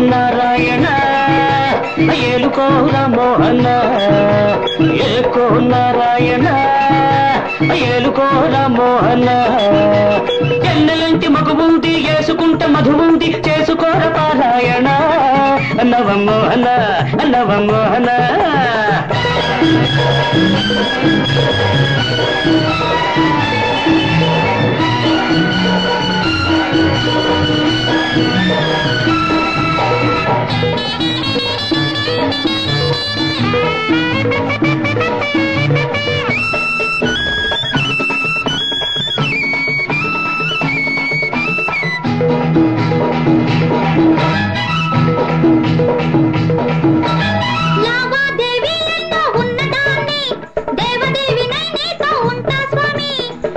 నారాయణ ఏలుకోర మోహన ఏకో నారాయణ ఏలుకోర మోహన ఎన్నెలంటి మగువుంది చేసుకుంటే మధువుంది చేసుకోర పారాయణ నవమోహన నవమోహన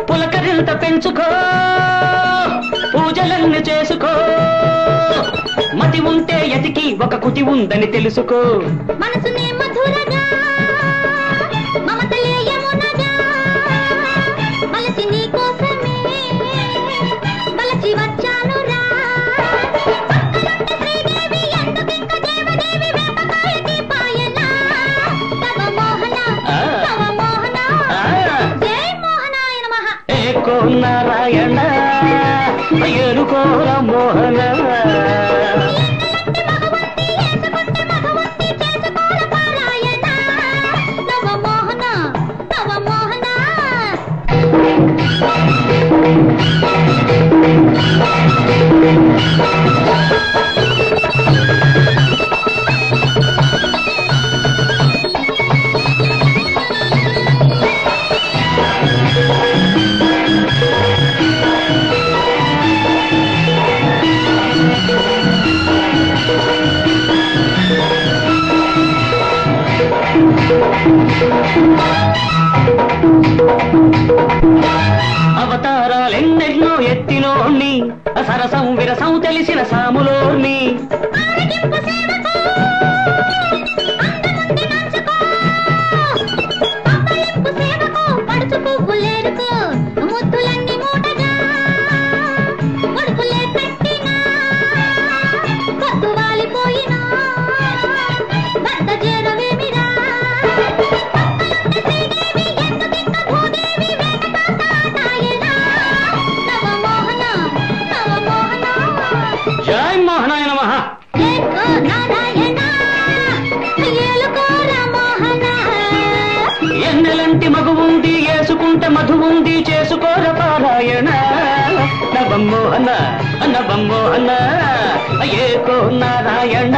పులకరింత పెంచుకో పూజలన్నీ చేసుకో మతి ఉంటే ఎతికి ఒక కుటి ఉందని తెలుసుకో మనసునే మధురగా మమతలే యమునగా మలసి నీ కోసమే మలచి వచ్చాను రా శ్రీదేవి ఎందుకింక దేవదేవి వేపకాయ దీపాయన నవమోహన నవమోహన జై మోహనాయ నమః ఏకో నారాయణ ఏలుకోర మోహన అవతారాలెన్నెన్నో ఎత్తినోర్ని సరసం విరసం తెలిసిన సాములోర్ని జై మోహనాయ నమః ఎన్నెలంటి మగువుంది చేసుకుంటే మధువుంది చేసుకోర పారాయణ నవమోహన నవమోహన ఏకో నారాయణ